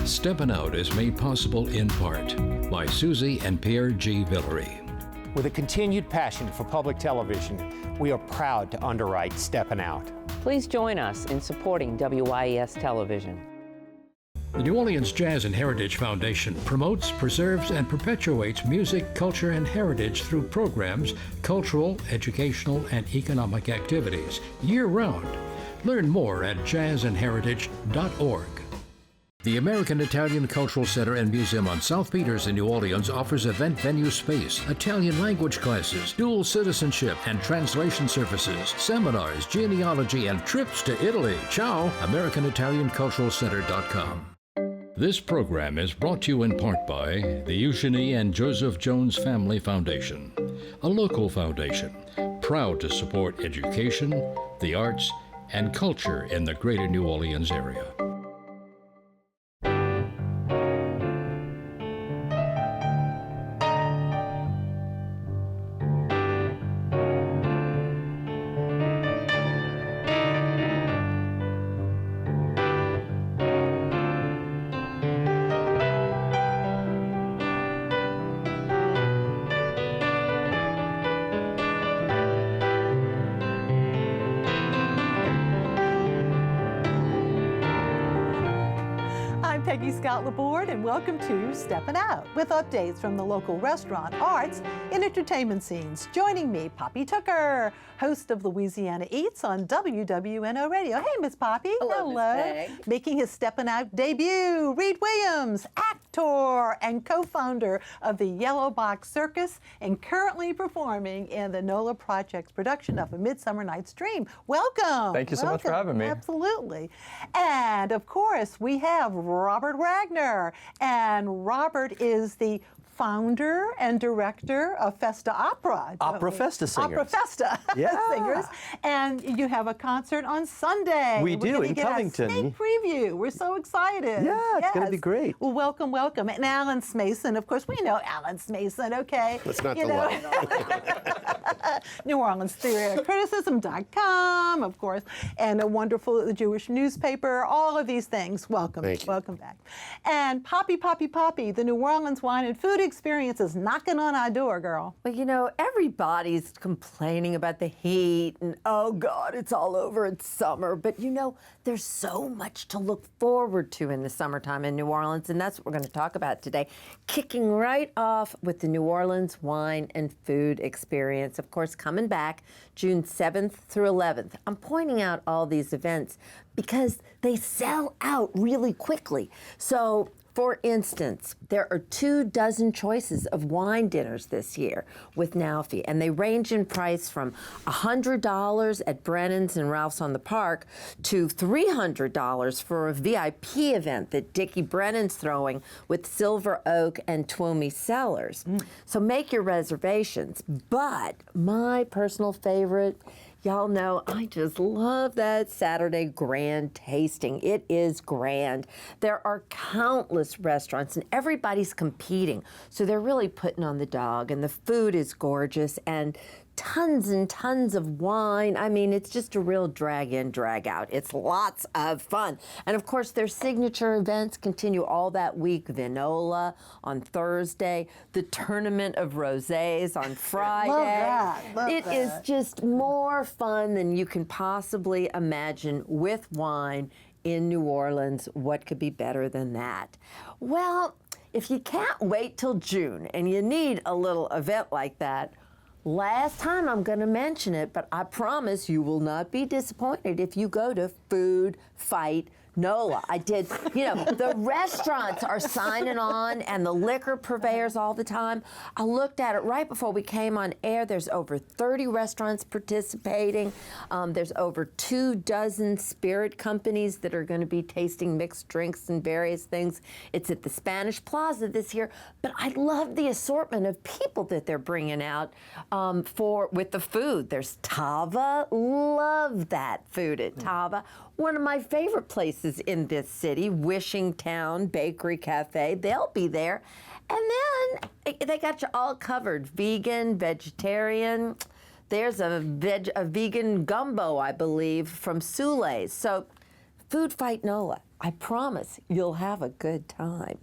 Steppin Out is made possible in part by Susie and Pierre G. Villery. With a continued passion for public television, we are proud to underwrite Steppin Out. Please join us in supporting WYES television. The New Orleans Jazz and Heritage Foundation promotes, preserves, and perpetuates music, culture, and heritage through programs, cultural, educational, and economic activities year-round. Learn more at jazzandheritage.org. The American Italian Cultural Center and Museum on South Peters in New Orleans offers event venue space, Italian language classes, dual citizenship and translation services, seminars, genealogy, and trips to Italy. Ciao! AmericanItalianCulturalCenter.com. This program is brought to you in part by the Eugenie and Joseph Jones Family Foundation, a local foundation proud to support education, the arts, and culture in the greater New Orleans area. Peggy Scott Laborde, and welcome to Steppin Out, with updates from the local restaurant, arts, and entertainment scenes. Joining me, Poppy Tucker, host of Louisiana Eats on WWNO Radio. Hey, Miss Poppy. Hello. Miss Peg. Making his Steppin Out debut, Reid Williams, actor and co-founder of the Yellow Box Circus, and currently performing in the NOLA Project production of A Midsummer Night's Dream. Welcome. Thank you so much for having me. Absolutely. And of course, we have Robert Wagner, and Robert is the founder and director of Festa Opera. Opera Festa Singers. Opera Festa Singers. And you have a concert on Sunday. We do, in Covington. A sneak preview. We're so excited. Yeah, it's going to be great. Well, welcome, welcome. And Alan Smason, of course, we know Alan Smason, okay? Let's not delay. New Orleans Theater Criticism.com, of course, and a wonderful Jewish newspaper, all of these things. Welcome. Thank you. Welcome back. And Poppy, the New Orleans wine and food experience is knocking on our door, girl. Well, you know, everybody's complaining about the heat and, oh God, it's all over, it's summer. But you know, there's so much to look forward to in the summertime in New Orleans, and that's what we're going to talk about today. Kicking right off with the New Orleans wine and food experience, of course, coming back June 7th through 11th. I'm pointing out all these events because they sell out really quickly. So, for instance, there are 24 choices of wine dinners this year with NOWFE, and they range in price from $100 at Brennan's and Ralph's on the Park to $300 for a VIP event that Dickie Brennan's throwing with Silver Oak and Twomey Cellars. So make your reservations. But my personal favorite, y'all know I just love that Saturday grand tasting. It is grand. There are countless restaurants and everybody's competing. So they're really putting on the dog, and the food is gorgeous and tons and tons of wine. I mean, it's just a real drag in, drag out. It's lots of fun. And of course, their signature events continue all that week. Vinola on Thursday, the Tournament of Rosés on Friday. Love that. It is just more fun than you can possibly imagine with wine in New Orleans. What could be better than that? Well, if you can't wait till June and you need a little event like that, last time I'm going to mention it, but I promise you will not be disappointed if you go to Food Fight NOLA. I did, you know, the restaurants are signing on and the liquor purveyors all the time. I looked at it right before we came on air. There's over 30 restaurants participating. There's over 24 spirit companies that are going to be tasting mixed drinks and various things. It's at the Spanish Plaza this year, but I love the assortment of people that they're bringing out with the food. There's Tava. Love that food at Tava. One of my favorite places in this city, Wishing Town Bakery Cafe. They'll be there. And then they got you all covered. Vegan, vegetarian. There's a vegan gumbo, I believe, from Soule's. So Food Fight NOLA. I promise you'll have a good time.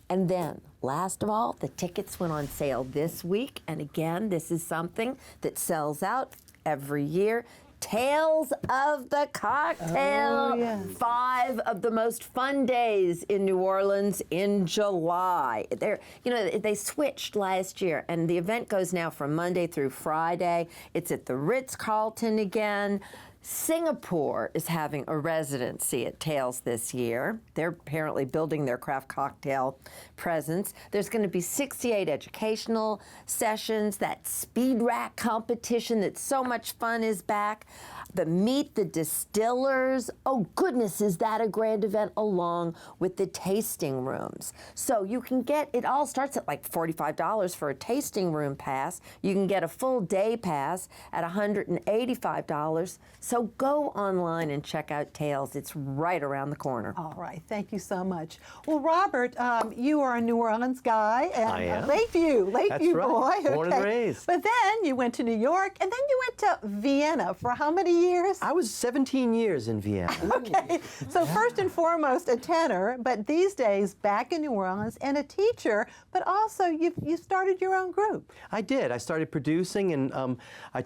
And then, last of all, the tickets went on sale this week. And again, this is something that sells out every year. Tales of the Cocktail. Oh, yes. 5 of the most fun days in New Orleans in July. They switched last year, and the event goes now from Monday through Friday. It's at the Ritz-Carlton again. Singapore is having a residency at Tales this year. They're apparently building their craft cocktail presence. There's going to be 68 educational sessions. That speed rack competition that's so much fun is back. The Meet the Distillers. Oh goodness, is that a grand event, along with the tasting rooms. So you can get, it all starts at like $45 for a tasting room pass. You can get a full day pass at $185. So go online and check out Tales. It's right around the corner. All right, thank you so much. Well, Robert, you are a New Orleans guy. And I am. Lakeview That's boy. right. Born and raised. But then you went to New York, and then you went to Vienna for how many years? I was 17 years in Vienna. Okay, so first and foremost a tenor, but these days back in New Orleans, and a teacher, but also you started your own group. I did. I started producing, and I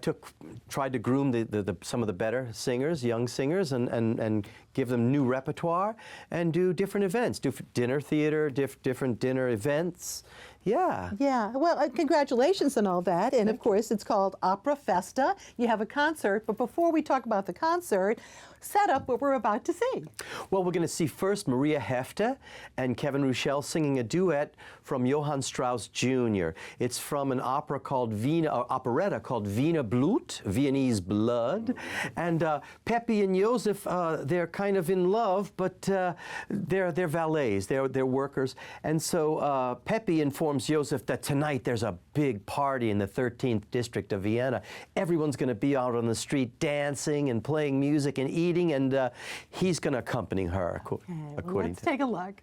tried to groom some of the better singers, young singers, and give them new repertoire, and do different events, do dinner theater, different dinner events. Yeah. Yeah, well, congratulations on all that. And of course, it's called Opera Festa. You have a concert, but before we talk about the concert, set up what we're about to see. Well, we're going to see first Maria Hefte and Kevin Rouchell singing a duet from Johann Strauss Jr. It's from an operetta called Wiener Blut, Viennese Blood. And Peppy and Joseph, they're kind of in love, but they're valets, they're workers. And so Peppy informs Joseph that tonight there's a big party in the 13th district of Vienna. Everyone's going to be out on the street dancing and playing music and eating, and he's going to accompany her, according Let's take a look.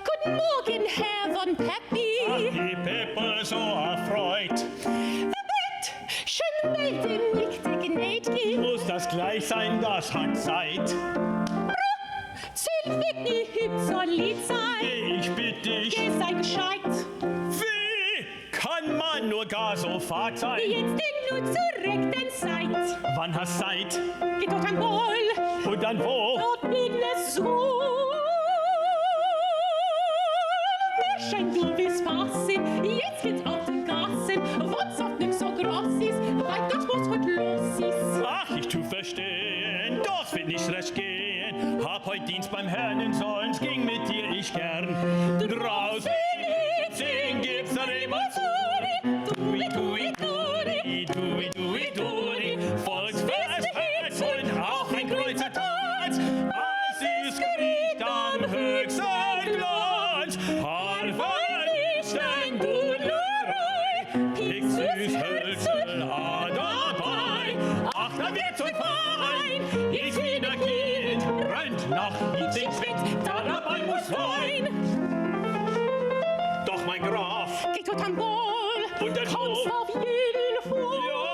Guten Morgen, Herr von Peppy. Ach, die Peppe so erfreut. Bett, schön melde mich der Gnäd'ge. Muss das gleich sein, das hat Zeit. Zähl weg, die hübsch soll Lied sein. Ich bitte dich, Geh, sei gescheit. wie kann man nur gar so fad sein? Jetzt denn nur zur rechten Zeit. Wann hast Zeit? Geht dort an Ball. Und dann wo? Dort in der Sohl. Scheint du willst passen. Jetzt geht's auf den Gassen. Wo's auch nix so groß ist, weil das was heute los ist. Ach, ich tu verstehen, das wird nicht recht gehen. Hab heut Dienst beim Herrn in Solms, ging mit dir ich gern. Draußen in gibt's dann immer Duri, duri, duri, duri, duri, duri. Volksfest und auch ein Kreuzertanz. Es ist Gericht am höchsten Glanz. Harfenlichten, Dudelerei, Pixis, Hölzel, dabei. Ach, da wird's euch fein, ich wieder geht, rennt nach Lieblingswind, da dabei muss sein. Doch mein Graf, Geht dort an Ball. und der Kommst Hof, auf jeden Fall. ja,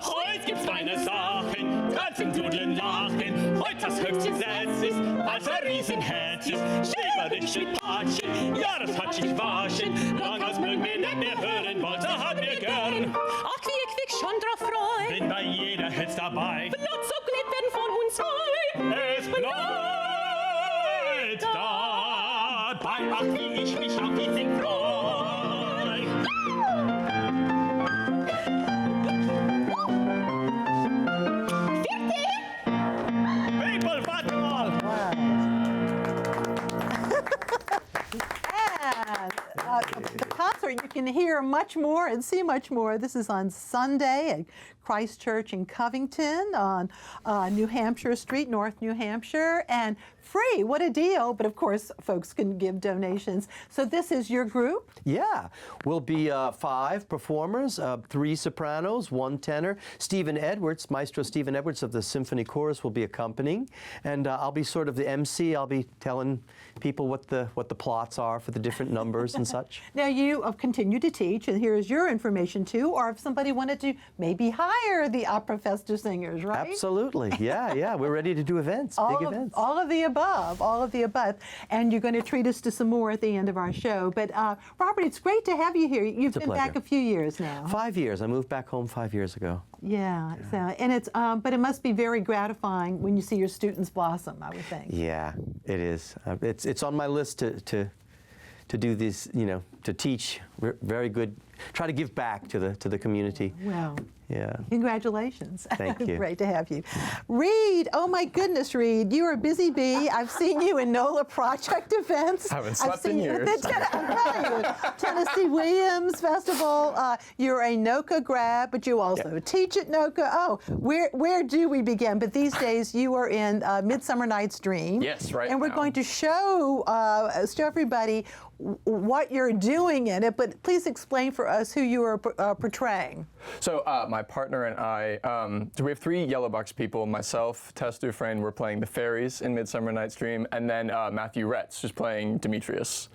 heut gibt's feine Sachen, tanzen, dudeln, lachen. Heut das höchste Setz ist, als ein Riesenherz ist. Schäberisch mit Patschen, ja, das hat sich waschen. Lang als mögen wir nicht mehr hören, Walzer hat mir gern. Ach, wie ich mich schon drauf freu. Bin bei jeder Hetz dabei, Blatt so glittern von uns zwei. es bleibt dabei. Ach, wie ich mich auf die Sing freu. People, warte mal. And the concert, you can hear much more and see much more. This is on Sunday at Christ Church in Covington on New Hampshire Street, North New Hampshire, and free. What a deal. But of course, folks can give donations. So this is your group? Yeah. We'll be 5 performers, 3 sopranos, 1 tenor. Stephen Edwards, Maestro Stephen Edwards of the Symphony Chorus will be accompanying. And I'll be sort of the MC. I'll be telling people what the plots are for the different numbers and such. Now you continue to teach, and here's your information too, or if somebody wanted to maybe hire the Opera Festa Singers, right? Absolutely. Yeah. We're ready to do events, big events. All of the above. And you're going to treat us to some more at the end of our show. But Robert, it's great to have you here. You've been back a few years now. 5 years. I moved back home 5 years ago. Yeah. So, and it's but it must be very gratifying when you see your students blossom, I would think. Yeah, it is. It's on my list to do this, to teach. Very good. Try to give back to the community. Wow. Yeah. Congratulations. Thank you. Great to have you. Reid, oh my goodness, Reid, you are a busy bee. I've seen you in NOLA Project events. I haven't slept in years. I'm telling you, Tennessee Williams Festival. You're a NOCA grad, but you also teach at NOCA. Oh, where do we begin? But these days you are in Midsummer Night's Dream. Yes, right. And we're going to show everybody what you're doing in it, but please explain for us who you are portraying. So my partner and I, so we have 3 Yellow Box people, myself, Tess Dufresne, we're playing the fairies in Midsummer Night's Dream, and then Matthew Retz, who's playing Demetrius.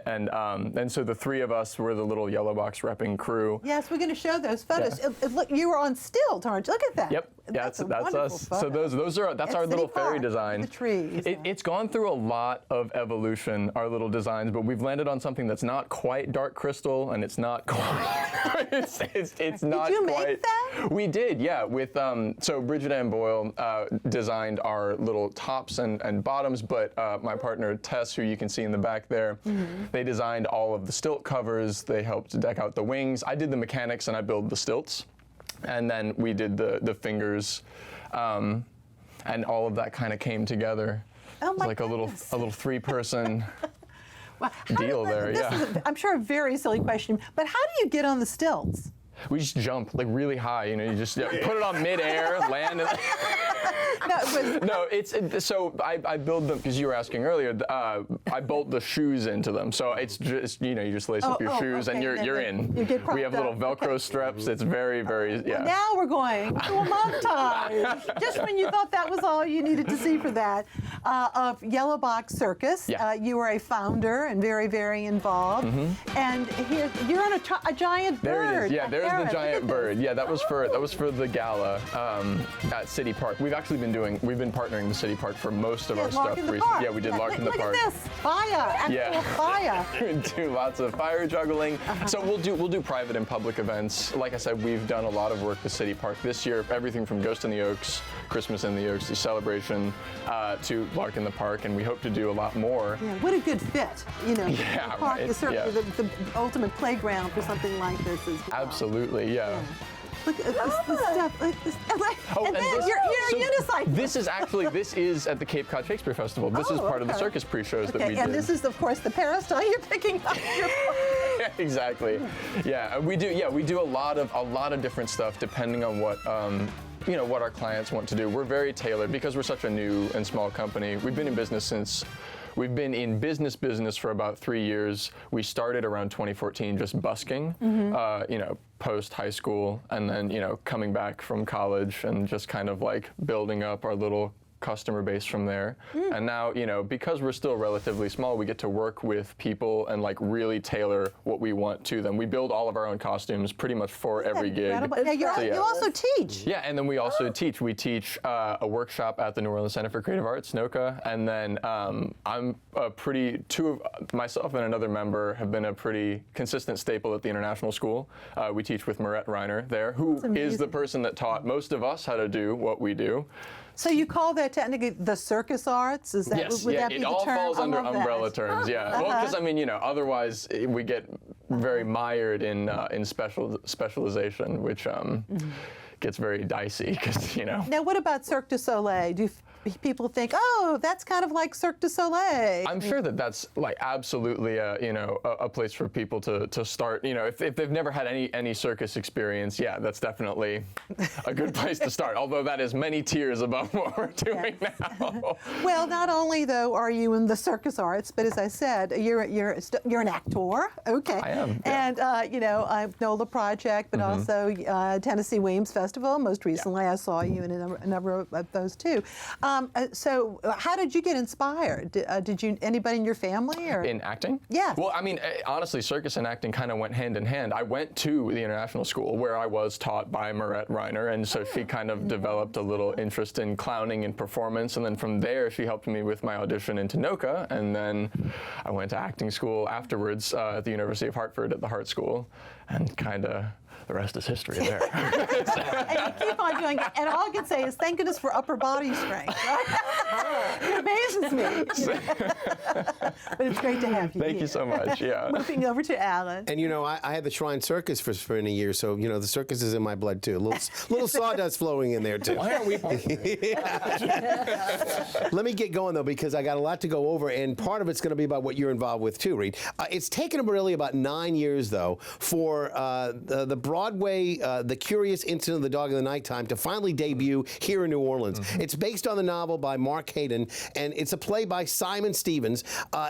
And so the 3 of us were the little Yellow Box repping crew. Yes, we're going to show those photos. Yeah. Look, you were on stilt, aren't you? Look at that. Yep. That's us. Photo. So that's our little fairy design. The trees. It's gone through a lot of evolution, our little designs, but we've landed on something that's not quite dark crystal, and it's not quite. it's not Did you quite. make that? We did, yeah. With so Bridget Ann Boyle designed our little tops and bottoms, but my partner Tess, who you can see in the back there, they designed all of the stilt covers. They helped deck out the wings. I did the mechanics, and I built the stilts. And then we did the fingers, and all of that kind of came together. Oh my like goodness. a little 3-person Well, deal there. This Yeah. is, I'm sure, a very silly question, but how do you get on the stilts? We just jump like really high. You just put it on midair, land. So I build them because you were asking earlier. I bolt the shoes into them, so it's just you just lace up your shoes and you're in. We have little Velcro straps. It's very Well, now we're going to a montage. Just when you thought that was all you needed to see for that, of Yellow Box Circus. Yeah. You are a founder and very, very involved. And here you're on a giant bird. There it is. Yeah, there's the Look at giant this. bird. Yeah, that was for the gala at City Park. We've been partnering with City Park for most of our stuff recently. Park. Yeah, we did Lark in the Park. Look at this fire, actual fire. We do lots of fire juggling. So we'll do private and public events. Like I said, we've done a lot of work with City Park this year. Everything from Ghost in the Oaks, Christmas in the Oaks, the celebration, to Lark in the Park, and we hope to do a lot more. Yeah, what a good fit. The park is certainly the ultimate playground for something like this as well. Absolutely, yeah. Look at this stuff. And then this, you're unicycle. This is at the Cape Cod Shakespeare Festival. This is part of the circus pre-shows that we did. And this is, of course, the peristyle you're picking up. Exactly. Yeah, we do a lot of different stuff depending on what what our clients want to do. We're very tailored because we're such a new and small company. We've been in business for about 3 years. We started around 2014 just busking, post high school, and then coming back from college and just kind of like building up our little customer base from there. And now, because we're still relatively small, we get to work with people and like really tailor what we want to them. We build all of our own costumes pretty much for every gig. Now, you also teach. Yeah, and then we also teach. We teach a workshop at the New Orleans Center for Creative Arts, NOCA, and then myself and another member have been a pretty consistent staple at the International School. We teach with Maria Reiner there, who is the person that taught most of us how to do what we do. So you call that technically the circus arts? Is that, yes, would that be it the all term? falls under umbrella terms, yeah. Well, because otherwise we get very mired in specialization, which gets very dicey, because Now, what about Cirque du Soleil? people think, oh, that's kind of like Cirque du Soleil. I'm sure that that's like absolutely a place for people to start. You know, if they've never had any circus experience, yeah, that's definitely a good place to start. Although that is many tiers above what we're doing now. Well, not only though are you in the circus arts, but as I said, you're an actor. Okay. I am. Yeah. And NOLA Project, but also Tennessee Weems Festival. Most recently, I saw you in a number of those too. So, how did you get inspired? Did you anybody in your family or in acting? Yeah. Well, I mean, honestly, circus and acting kind of went hand in hand. I went to the international school where I was taught by Maria Hefte, and so she kind of developed a little interest in clowning and performance, and then from there she helped me with my audition into NOCA, and then I went to acting school afterwards at the University of Hartford at the Hart School, and kind of the rest is history there. And you keep on doing it. And all I can say is thank goodness for upper body strength. Right? It amazes me. But it's great to have you Thank you so much. Yeah. Moving over to Alan. And I had the Shrine Circus for many years, so the circus is in my blood too. Little sawdust flowing in there too. Why aren't we? Let me get going though, because I got a lot to go over, and part of it's going to be about what you're involved with too, Reid. It's taken really about 9 years though for the Broadway, The Curious Incident of the Dog in the Nighttime to finally debut here in New Orleans. It's based on the novel by Mark Hayden, and it's a play by Simon Stevens.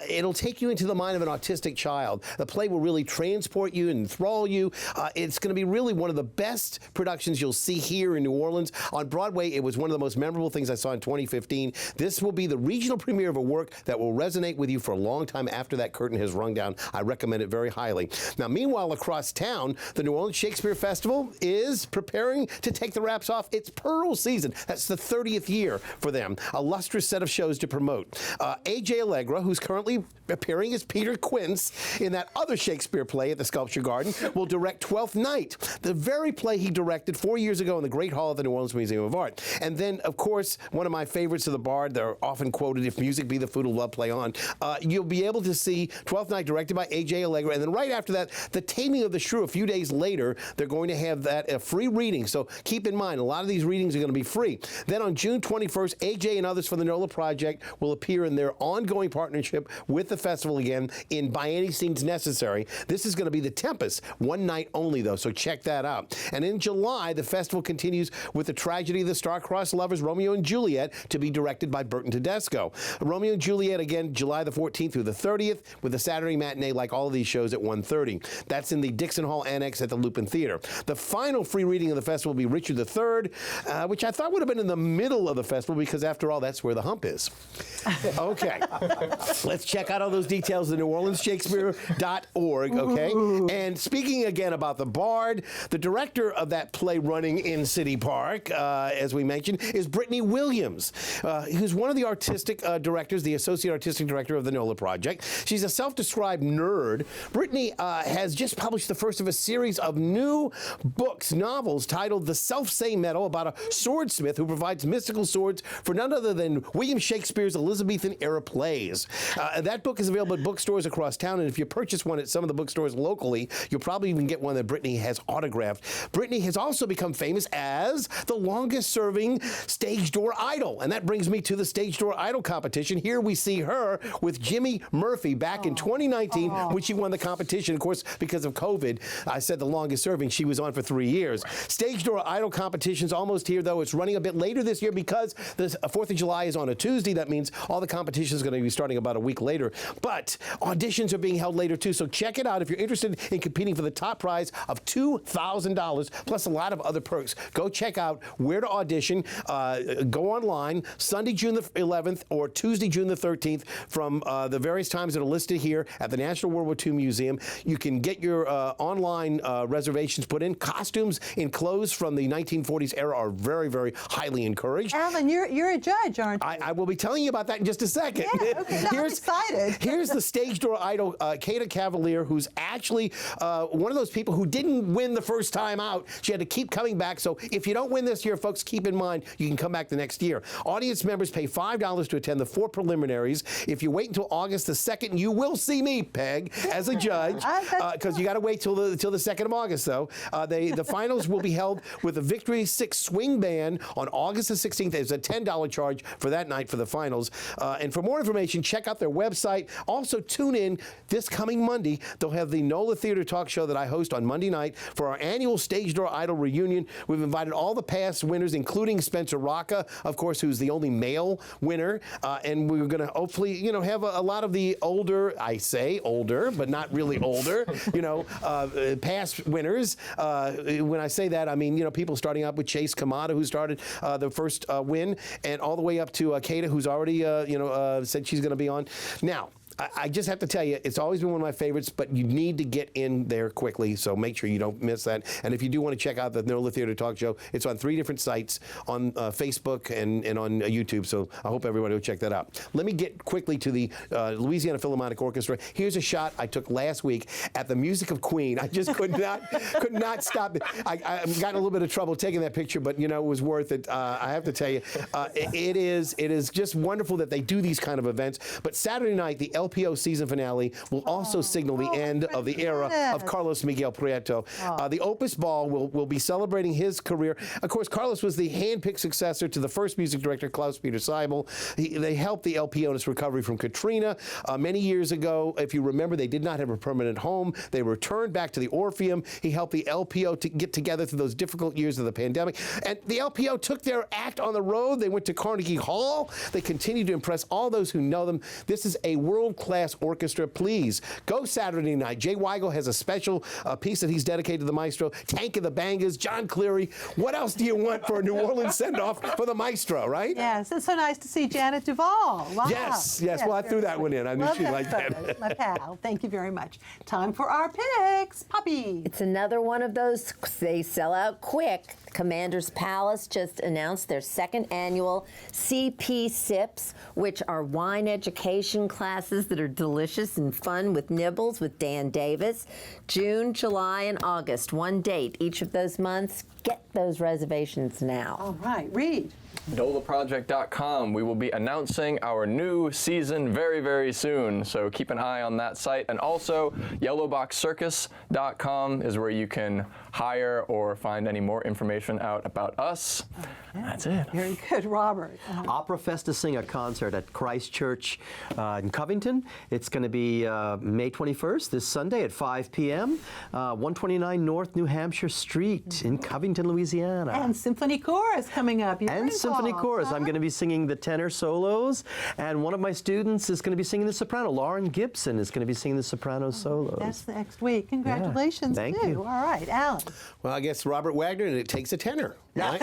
It'll take you into the mind of an autistic child. The play will really transport you and enthrall you. It's going to be really one of the best productions you'll see here in New Orleans. On Broadway, it was one of the most memorable things I saw in 2015. This will be the regional premiere of a work that will resonate with you for a long time after that curtain has rung down. I recommend it very highly. Now, meanwhile, across town, the New Orleans Shakespeare Festival is preparing to take the wraps off its Pearl season. That's the 30th year for them. A lustrous set of shows to promote. A.J. Allegra, who's currently appearing as Peter Quince in that other Shakespeare play at the Sculpture Garden, will direct Twelfth Night, the very play he directed 4 years ago in the Great Hall of the New Orleans Museum of Art. And then, of course, one of my favorites of the Bard, they're often quoted, "If music be the food of love, play on." You'll be able to see Twelfth Night directed by A.J. Allegra, and then right after that, The Taming of the Shrew. A few days later, they're going to have that a free reading. So keep in mind, a lot of these readings are going to be free. Then on June 21st, A.J. and others from the NOLA Project will appear in their ongoing partnership with the festival again in By Any Means Necessary. This is going to be The Tempest, one night only though, so check that out. And in July, the festival continues with the tragedy of the star-crossed lovers Romeo and Juliet, to be directed by Burton Tedesco. Romeo and Juliet, again, July the 14th through the 30th, with a Saturday matinee like all of these shows at 1:30. That's in the Dixon Hall Annex at the Lupin Theater. The final free reading of the festival will be Richard III, which I thought would have been in the middle of the festival because, after all, that's where the hump is. Okay. Let's check out all those details at NewOrleansShakespeare.org, okay? And speaking again about the Bard, the director of that play running in City Park, as we mentioned, is Brittany Williams, who's one of the artistic directors, the associate artistic director of the NOLA Project. She's a self-described nerd. Brittany has just published the first of a series of new books, novels, titled The Self-Same Medal, about a swordsmith who provides mystical swords for none other than William Shakespeare's Elizabethan-era plays. That book is available at bookstores across town, and if you purchase one at some of the bookstores locally, you'll probably even get one that Brittany has autographed. Brittany has also become famous as the longest-serving stage door idol, and that brings me to the stage door idol competition. Here we see her with Jimmy Murphy back in 2019, when she won the competition. Of course, because of COVID, I said the longest-serving. She was on for 3 years. Stage door idol competition's almost here, though. It's running a bit later this year because the 4th of July is on a Tuesday. That means all the competition is going to be starting about a week later. But auditions are being held later, too, so check it out if you're interested in competing for the top prize of $2,000, plus a lot of other perks. Go check out where to audition. Go online Sunday, June the 11th or Tuesday, June the 13th from the various times that are listed here at the National World War II Museum. You can get your online reservations put in. Costumes in clothes from the 1940s era are very, very highly encouraged. Alan, you're a judge, aren't you? I will be telling you about that in just a second. Yeah, okay. No, I'm excited. Here's the stage door idol, Kata Cavalier, who's actually one of those people who didn't win the first time out. She had to keep coming back. So if you don't win this year, folks, keep in mind you can come back the next year. Audience members pay $5 to attend the 4 preliminaries. If you wait until August the 2nd, you will see me, Peg, as a judge, because you got to wait till the 2nd of August, though. The finals will be held with the Victory 6 Swing Band on August the 16th. There's a $10 charge for that night for the finals. And for more information, check out their website. Also, tune in this coming Monday. They'll have the NOLA Theater Talk Show that I host on Monday night for our annual Stage Door Idol reunion. We've invited all the past winners, including Spencer Rocca, of course, who's the only male winner. And we're going to hopefully, have a lot of the older, I say older, but not really older, past winners. When I say that, I mean, people starting up with Chase Kamada, who started the first win, and all the way up to Kata, who's already, said she's going to be on. Now, I just have to tell you, it's always been one of my favorites, but you need to get in there quickly, so make sure you don't miss that. And if you do want to check out the NOLA Theater Talk Show, it's on 3 different sites, on Facebook and on YouTube, so I hope everybody will check that out. Let me get quickly to the Louisiana Philharmonic Orchestra. Here's a shot I took last week at the Music of Queen. I just could not stop it. I got in a little bit of trouble taking that picture, but, it was worth it. I have to tell you, it is just wonderful that they do these kind of events. But Saturday night, the LPO season finale will also signal the end of the era of Carlos Miguel Prieto. The Opus Ball will be celebrating his career. Of course, Carlos was the hand-picked successor to the first music director, Klaus-Peter Seibel. They helped the LPO in its recovery from Katrina. Many years ago, if you remember, they did not have a permanent home. They returned back to the Orpheum. He helped the LPO to get together through those difficult years of the pandemic. And the LPO took their act on the road. They went to Carnegie Hall. They continue to impress all those who know them. This is a world-class orchestra. Please go Saturday night. Jay Weigel has a special piece that he's dedicated to the maestro. Tank of the Bangers, John Cleary. What else do you want for a New Orleans send-off for the maestro, right? Yes, it's so nice to see Janet Duvall. Wow. Yes. Well, I threw that one in. I knew she'd like that. My pal. Thank you very much. Time for our picks. Poppy. It's another one of those, they sell out quick. Commander's Palace just announced their 2nd annual CP Sips, which are wine education classes that are delicious and fun with nibbles with Dan Davis. June, July, and August, one date each of those months. Get those reservations now. All right, Reid. NOLAproject.com. We will be announcing our new season very, very soon, so keep an eye on that site. And also, yellowboxcircus.com is where you can hire or find any more information out about us. Okay. That's it. Very good, Robert. Opera Festa Singers concert at Christ Church in Covington. It's going to be May 21st, this Sunday at 5 p.m., 129 North New Hampshire Street in Covington, Louisiana. And Symphony Chorus coming up. Symphony Chorus. I'm going to be singing the tenor solos, and one of my students is going to be singing the soprano. Lauren Gibson is going to be singing the soprano solos. That's next week. Congratulations, Thank you. All right, Alan. Well, I guess Robert Wagner, and it takes a tenor. Right?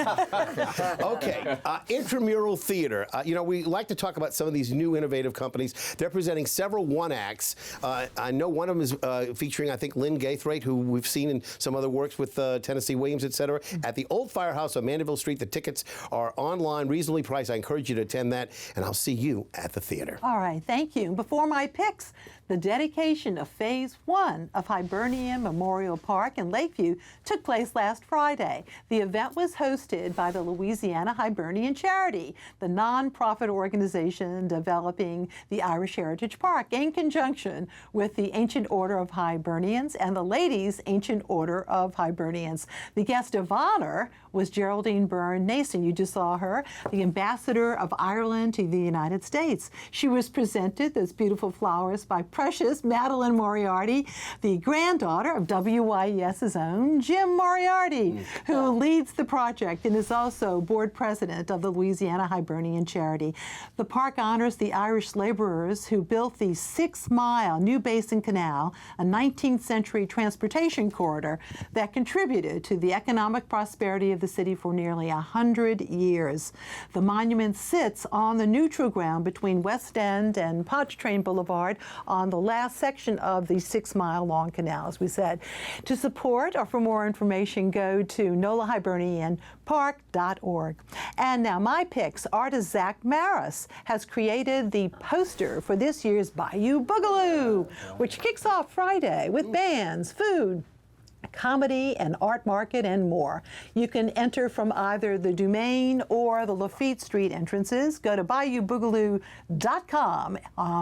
Okay, intramural theater. We like to talk about some of these new innovative companies. They're presenting several one-acts. I know one of them is featuring, I think, Lynn Gaithwaite, who we've seen in some other works with Tennessee Williams, etc. At the Old Firehouse on Mandeville Street. The tickets are online, reasonably priced. I encourage you to attend that, and I'll see you at the theater. All right, thank you. Before my picks, the dedication of Phase 1 of Hibernian Memorial Park in Lakeview took place last Friday. The event was hosted by the Louisiana Hibernian Charity, the nonprofit organization developing the Irish Heritage Park, in conjunction with the Ancient Order of Hibernians and the Ladies' Ancient Order of Hibernians. The guest of honor was Geraldine Byrne Nason. You just saw her, the ambassador of Ireland to the United States. She was presented those beautiful flowers by precious Madeline Moriarty, the granddaughter of WYES's own Jim Moriarty, who leads the project and is also board president of the Louisiana Hibernian Charity. The park honors the Irish laborers who built the 6-mile New Basin Canal, a 19th century transportation corridor that contributed to the economic prosperity of the city for nearly 100 years. The monument sits on the neutral ground between West End and Pontchartrain Boulevard on the last section of the 6-mile-long canal, as we said. To support or for more information, go to nolahibernianpark.org. And now my picks. Artist Zach Maris has created the poster for this year's Bayou Boogaloo, which kicks off Friday with bands, food, comedy and art market, and more. You can enter from either the Dumaine or the Lafitte Street entrances. Go to BayouBoogaloo.com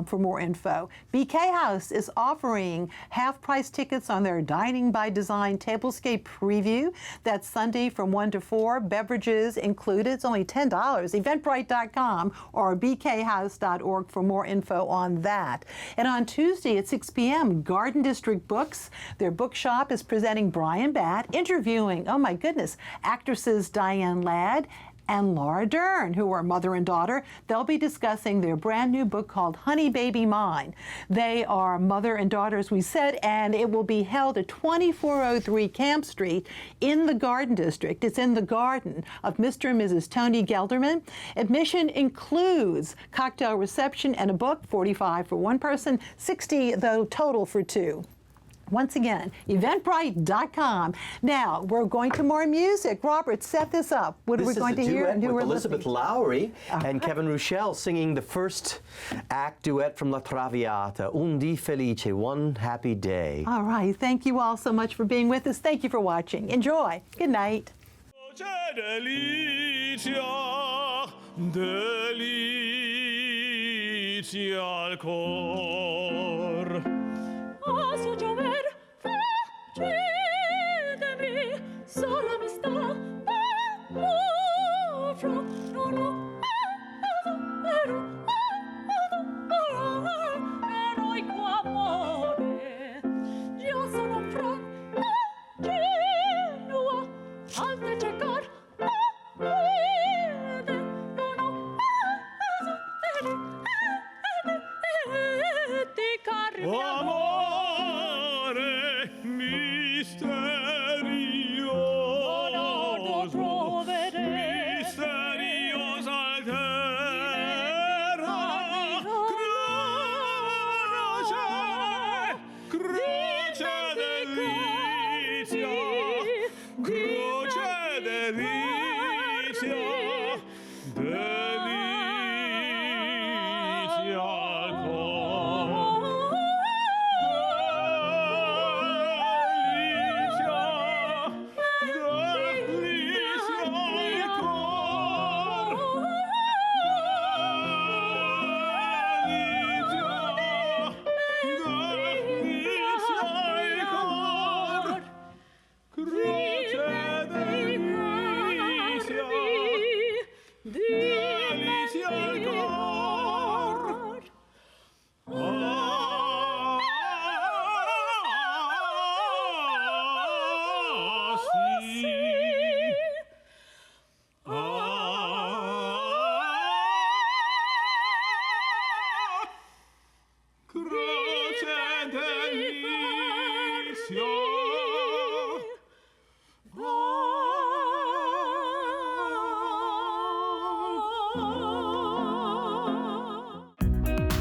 for more info. BK House is offering half-price tickets on their Dining by Design Tablescape preview. That's Sunday from 1 to 4. Beverages included. It's only $10. Eventbrite.com or bkhouse.org for more info on that. And on Tuesday at 6 p.m., Garden District Books, their bookshop, is presenting Brian Batt, interviewing, oh my goodness, actresses Diane Ladd and Laura Dern, who are mother and daughter. They'll be discussing their brand new book called Honey Baby Mine. They are mother and daughter, as we said, and it will be held at 2403 Camp Street in the Garden District. It's in the garden of Mr. and Mrs. Tony Gelderman. Admission includes cocktail reception and a book, $45 for one person, $60 though total for two. Once again, Eventbrite.com. Now, we're going to more music. Robert, set this up. What are we going to hear? This is a duet with Elizabeth Lowry and Kevin Rouchell singing the first act duet from La Traviata, Un di felice, One Happy Day. All right. Thank you all so much for being with us. Thank you for watching. Enjoy. Good night. Delicia, delicia al cor. Oso llover, facetemi, sola mi sta paura, no, no, eroico amore, io sono fra Genua, ante cercar vede, no, no, ti carriamo.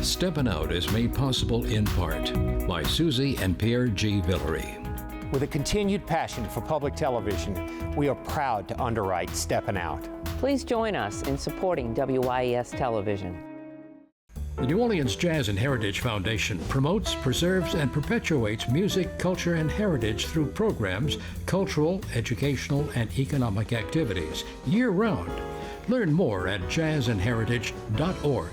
Steppin Out is made possible in part by Susie and Pierre G. Villery. With a continued passion for public television, we are proud to underwrite Steppin Out. Please join us in supporting WYES television. The New Orleans Jazz and Heritage Foundation promotes, preserves, and perpetuates music, culture, and heritage through programs, cultural, educational, and economic activities year-round. Learn more at jazzandheritage.org.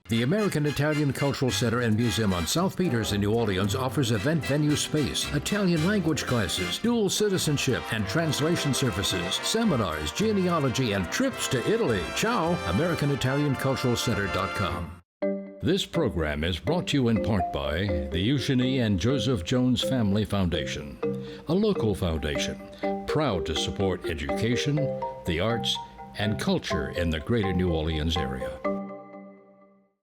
The American Italian Cultural Center and Museum on South Peters in New Orleans offers event venue space, Italian language classes, dual citizenship and translation services, seminars, genealogy, and trips to Italy. Ciao! AmericanItalianCulturalCenter.com. This program is brought to you in part by the Eugenie and Joseph Jones Family Foundation, a local foundation proud to support education, the arts, and culture in the greater New Orleans area.